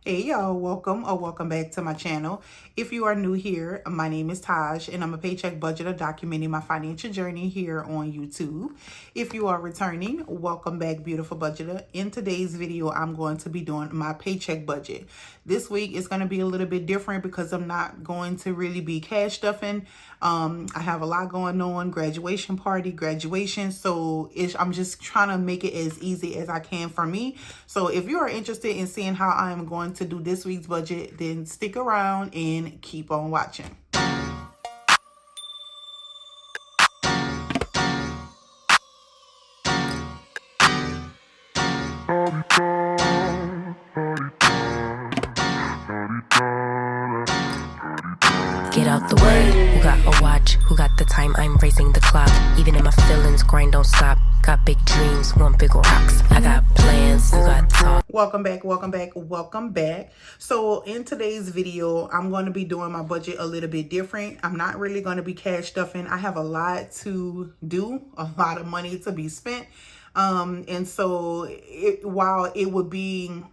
Hey y'all, welcome or welcome back to my channel. If you are new here, my name is Taj and I'm a paycheck budgeter documenting my financial journey here on YouTube. If you are returning, welcome back, beautiful budgeter. In today's video, I'm going to be doing my paycheck budget. This week is going to be a little bit different because I'm not going to really be cash stuffing. I have a lot going on, graduation party, graduation. So I'm just trying to make it as easy as I can for me. So if you are interested in seeing how I am going to do this week's budget, then stick around and keep on watching. Get out the way, who got a watch, who got the time, I'm raising the clock. Even in my feelings, grind don't stop. Got big dreams, want big rocks. I got plans, you got talk. Welcome back, welcome back, welcome back. So in today's video, I'm going to be doing my budget a little bit different. I'm not really going to be cash stuffing. I have a lot to do, a lot of money to be spent. And so while it would be,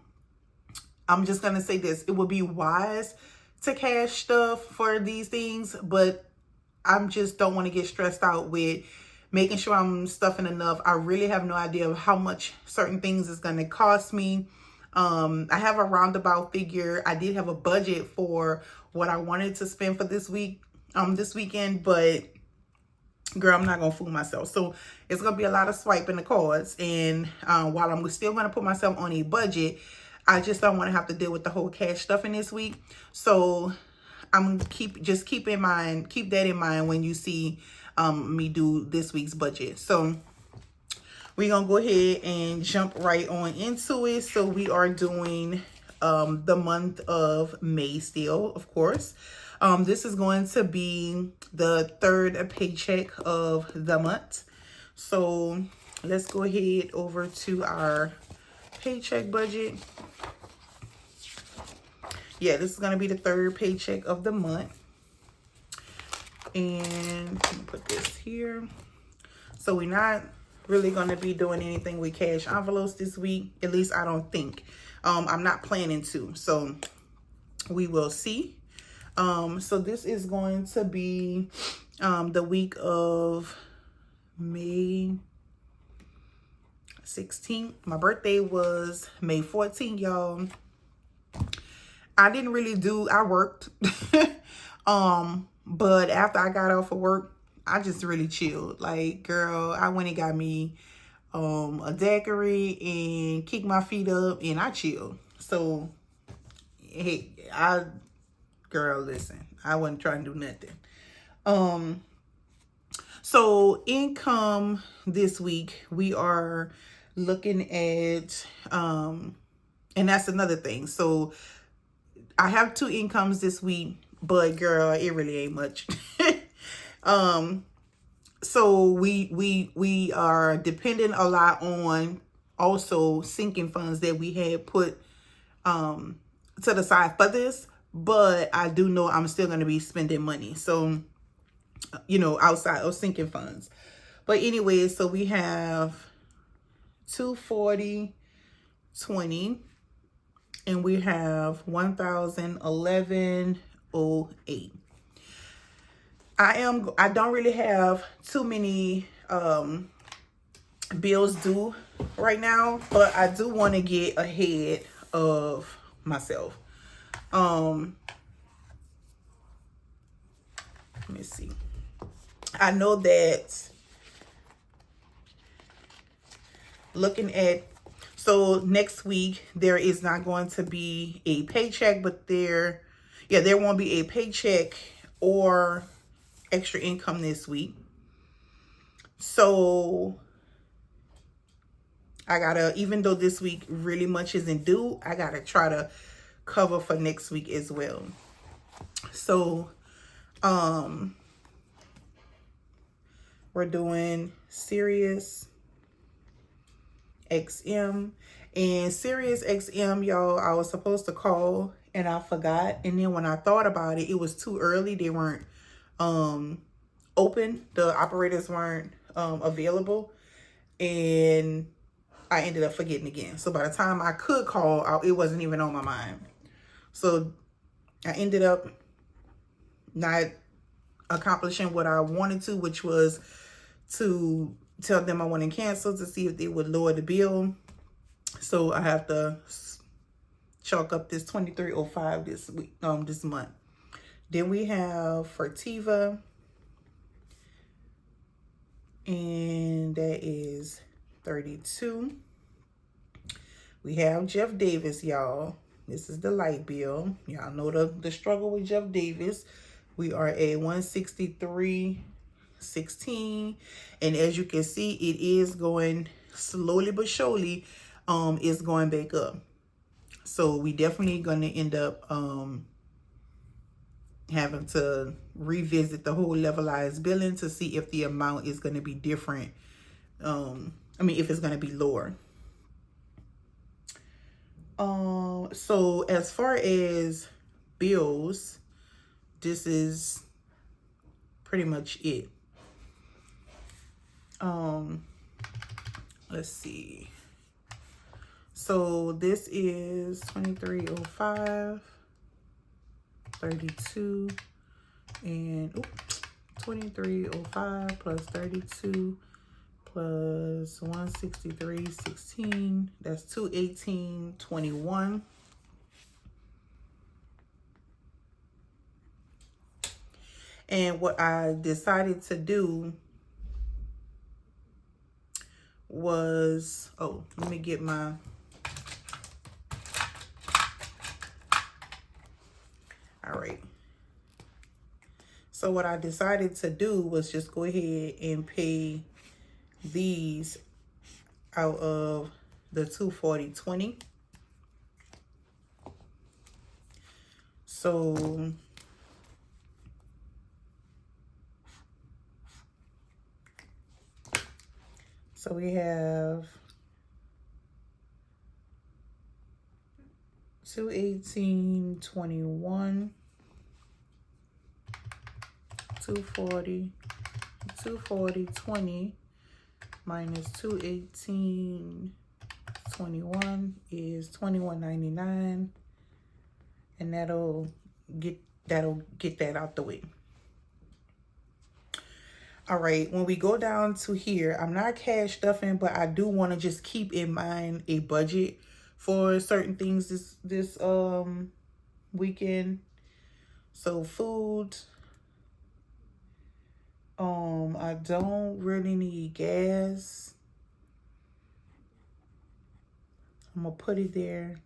I'm just going to say this, it would be wise to cash stuff for these things, but I'm just don't want to get stressed out with making sure I'm stuffing enough. I really have no idea of how much certain things is going to cost me. I have a roundabout figure. I did have a budget for what I wanted to spend for this weekend, but girl, I'm not going to fool myself. So it's going to be a lot of swiping the cards. And while I'm still going to put myself on a budget, I just don't want to have to deal with the whole cash stuffing this week. So I'm keep that in mind when you see me do this week's budget. So we're gonna go ahead and jump right on into it. So we are doing the month of May still, of course. This is going to be the third paycheck of the month. So let's go ahead over to our paycheck budget. Yeah, this is going to be the third paycheck of the month. And let me put this here. So we're not really going to be doing anything with cash envelopes this week. At least I don't think. I'm not planning to. So we will see. So this is going to be the week of May 16th. My birthday was May 14th, y'all. I didn't really I worked. But after I got off of work, I just really chilled. Like, girl, I went and got me a daiquiri and kicked my feet up and I chilled. So, hey, girl, listen, I wasn't trying to do nothing. So income this week, we are looking at, and that's another thing. So I have 2 incomes this week, but girl, it really ain't much. So we are dependent a lot on also sinking funds that we had put to the side for this, but I do know I'm still going to be spending money. So, you know, outside of sinking funds. But anyway, so we have 240, 20. And we have 1,011.08. I don't really have too many bills due right now, but I do want to get ahead of myself. Let me see. I know that looking at, so next week, there is not going to be a paycheck, but there won't be a paycheck or extra income this week. So I gotta, even though this week really much isn't due, I gotta try to cover for next week as well. So, we're doing Sirius XM, and Sirius XM, y'all, I was supposed to call and I forgot. And then when I thought about it, it was too early. They weren't open. The operators weren't available, and I ended up forgetting again. So by the time I could call, it wasn't even on my mind. So I ended up not accomplishing what I wanted to, which was to tell them I want to cancel to see if they would lower the bill. So I have to chalk up this $23.05 this week, this month. Then we have Fertiva, and that is $32. We have Jeff Davis, y'all. This is the light bill. Y'all know the struggle with Jeff Davis. We are at $163.16, and as you can see, it is going slowly but surely. It's going back up. So we definitely going to end up having to revisit the whole levelized billing to see if the amount is going to be different. If it's going to be lower. So as far as bills, this is pretty much it. Let's see. So this is $23.05, $32, and $23.05 plus 32 plus 163.16. That's $218.21. And what I decided to do was, let me get my, all right. So what I decided to do was just go ahead and pay these out of the $240.20. So we have $218.21, $240.20 minus $218.21 is $21.99, and that'll get that out the way. All right, when we go down to here, I'm not cash stuffing, but I do want to just keep in mind a budget for certain things this weekend. So food, I don't really need gas. I'm gonna put it there,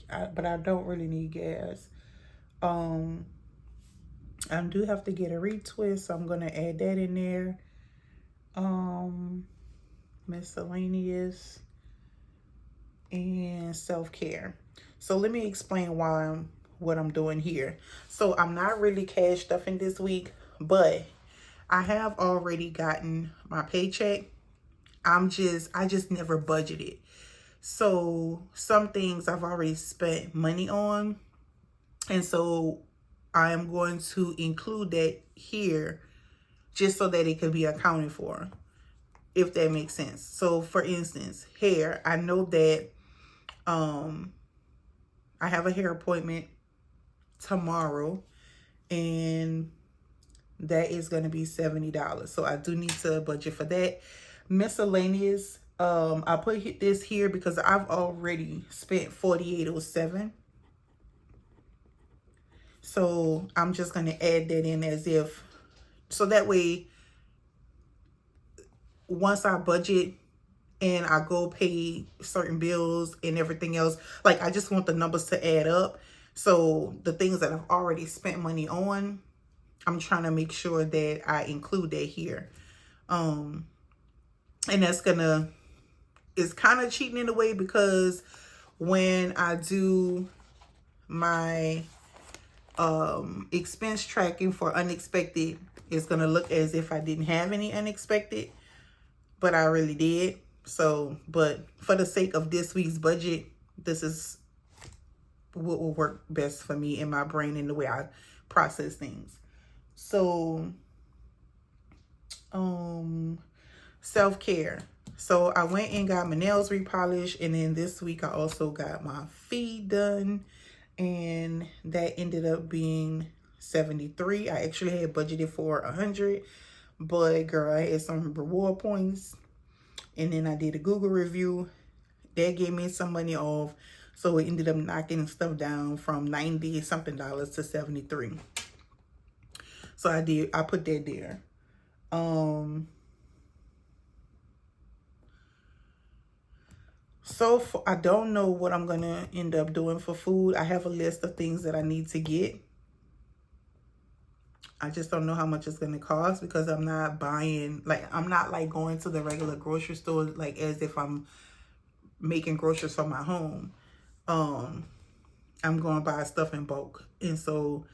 but I don't really need gas. I do have to get a retwist, so I'm gonna add that in there. Miscellaneous and self-care. So let me explain what I'm doing here. So I'm not really cash stuffing this week, but I have already gotten my paycheck. I just never budgeted. So some things I've already spent money on, and so I am going to include that here just so that it can be accounted for, if that makes sense. So for instance, hair, I know that I have a hair appointment tomorrow, and that is going to be $70. So I do need to budget for that. Miscellaneous, I put this here because I've already spent $48.07. So I'm just going to add that in as if, so that way, once I budget and I go pay certain bills and everything else, like I just want the numbers to add up. So the things that I've already spent money on, I'm trying to make sure that I include that here. And that's it's kind of cheating in a way, because when I do my expense tracking for unexpected, it's gonna look as if I didn't have any unexpected, but I really did. So, but for the sake of this week's budget, this is what will work best for me in my brain and the way I process things. So self-care. So I went and got my nails repolished, and then this week I also got my feet done, and that ended up being 73. I actually had budgeted for 100, but girl, I had some reward points, and then I did a Google review that gave me some money off, so it ended up knocking stuff down from 90 something dollars to 73. So I put that there. I don't know what I'm gonna end up doing for food. I have a list of things that I need to get. I just don't know how much it's gonna cost, because I'm not buying, like, I'm not like going to the regular grocery store like as if I'm making groceries for my home. I'm going to buy stuff in bulk, and so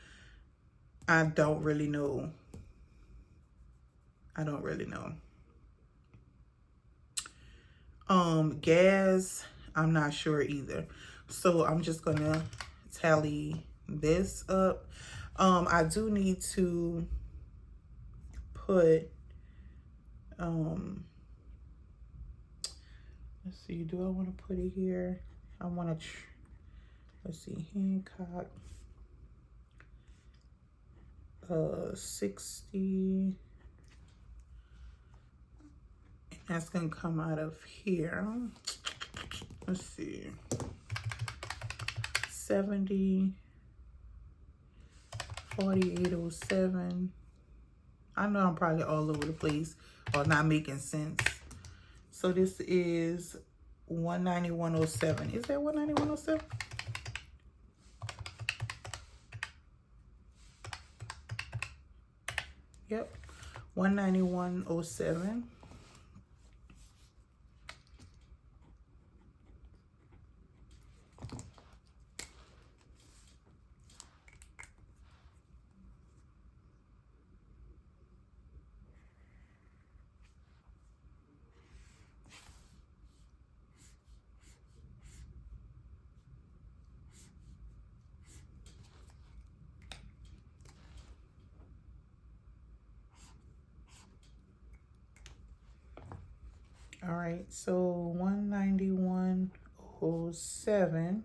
I don't really know. Gas, I'm not sure either. So I'm just gonna tally this up. I do need to put, let's see, do I want to put it here? I want to, let's see, Hancock, 60. That's gonna come out of here. Let's see, 70, 4807. I know I'm probably all over the place or not making sense. So this is 19107. Is that 19107? Yep, 19107. All right, so 19107.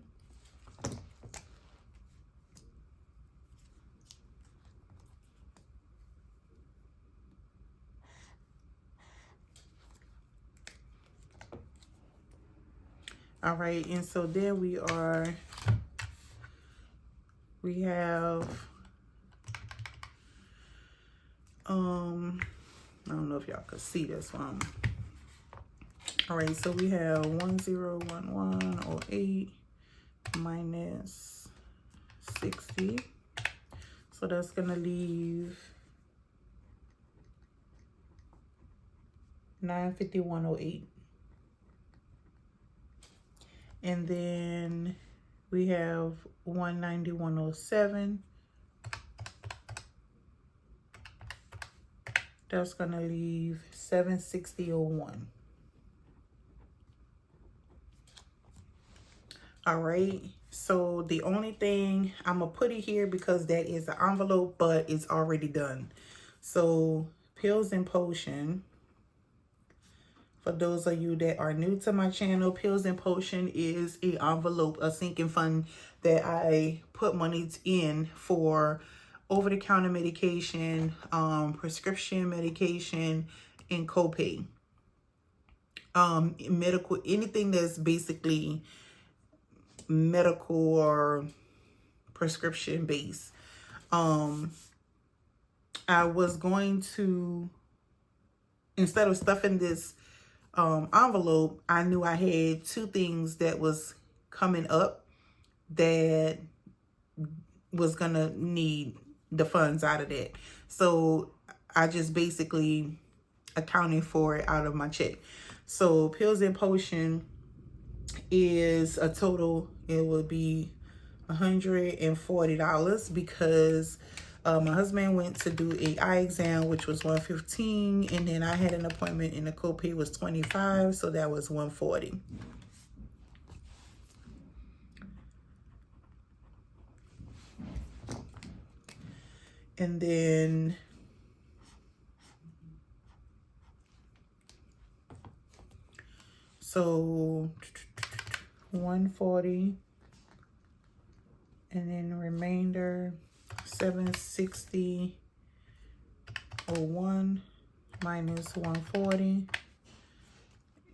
All right, and so there we have, I don't know if y'all could see this one. All right, so we have 101108 minus 60. So that's gonna leave 95108. And then we have 19107. That's gonna leave 76001. All right, so the only thing I'm gonna put it here, because that is the envelope, but it's already done. So Pills and Potion, for those of you that are new to my channel, Pills and Potion is a envelope, a sinking fund that I put money in for over-the-counter medication, prescription medication, and copay. Medical, anything that's basically medical or prescription based. I was going to, instead of stuffing this envelope, I knew I had two things that was coming up that was gonna need the funds out of that. So I just basically accounted for it out of my check. So Pills and Potion is a total, it would be $140, because my husband went to do a eye exam, which was $115, and then I had an appointment and the copay was $25, so that was $140. And then so 140 And then remainder 760.01 minus 140.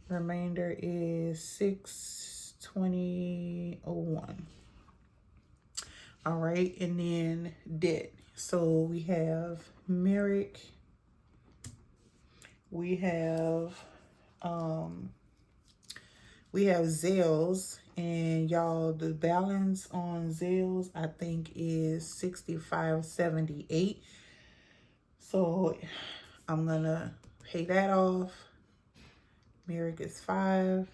Remainder is 620.01. All right, and then debt. So we have Merrick. We have Zales, and y'all, the balance on Zales I think is $65.78. So I'm gonna pay that off. Merrick is 5.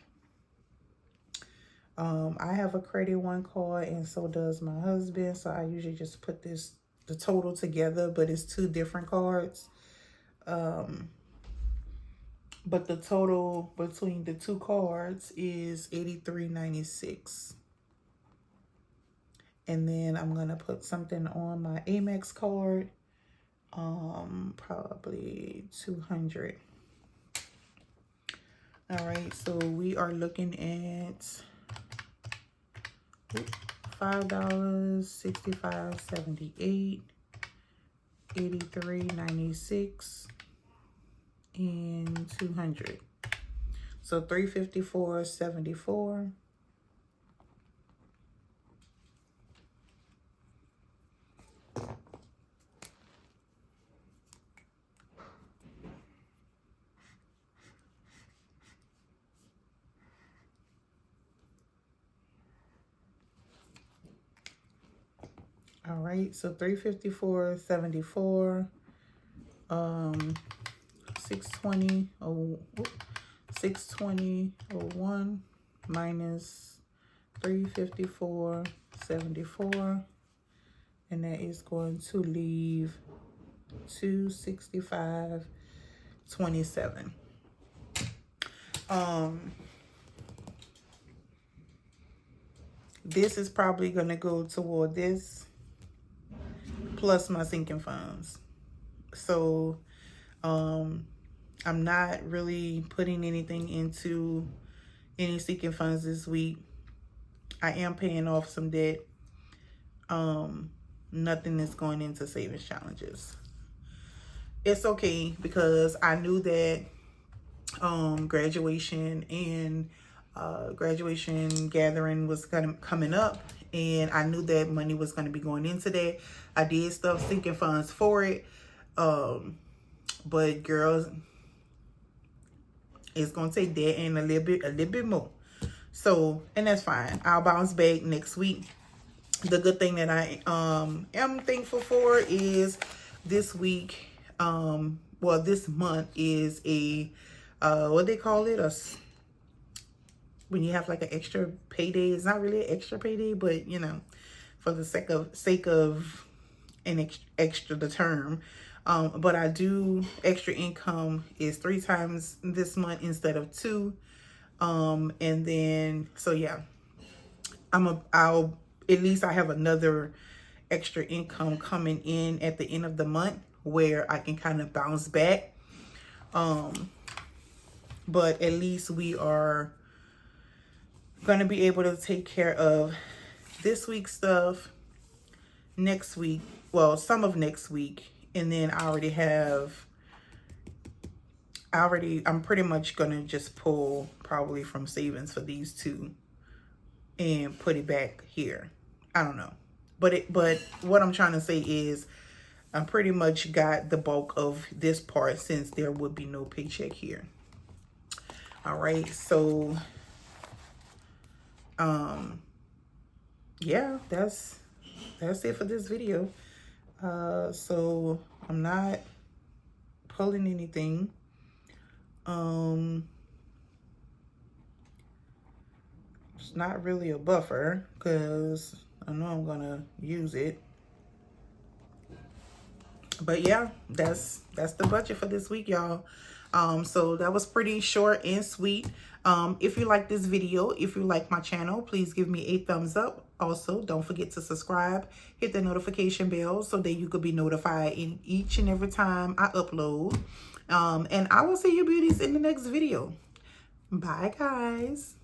I have a Credit One card, and so does my husband. So I usually just put the total together, but it's 2 different cards. But the total between the 2 cards is $83.96. And then I'm gonna put something on my Amex card, probably $200. All right, so we are looking at $5, 65.78, 83.96, and 200. So 354.74. All right, so 354.74, 620.01 minus 354.74, and that is going to leave 265.27. This is probably gonna go toward this plus my sinking funds. So I'm not really putting anything into any sinking funds this week. I am paying off some debt. Nothing is going into savings challenges. It's okay, because I knew that graduation and graduation gathering was coming up, and I knew that money was going to be going into that. I did stuff sinking funds for it, but girls, it's going to take that and a little bit more. So, and that's fine. I'll bounce back next week. The good thing that I am thankful for is this week, well, this month is a what they call it, when you have like an extra payday. It's not really an extra payday, but you know, for the sake of an extra the term. But I do, extra income is 3 times this month instead of 2. And then, so yeah, I'll at least I have another extra income coming in at the end of the month where I can kind of bounce back. But at least we are going to be able to take care of this week's stuff, next week, well, some of next week. And then I'm pretty much going to just pull probably from savings for these 2 and put it back here. I don't know. But what I'm trying to say is I pretty much got the bulk of this part, since there would be no paycheck here. All right, so yeah, that's it for this video. So I'm not pulling anything. It's not really a buffer because I know I'm gonna use it. But yeah, that's the budget for this week, y'all. So that was pretty short and sweet. If you like this video, if you like my channel, please give me a thumbs up. Also, don't forget to subscribe, hit the notification bell so that you could be notified in each and every time I upload. And I will see you beauties in the next video. Bye, guys.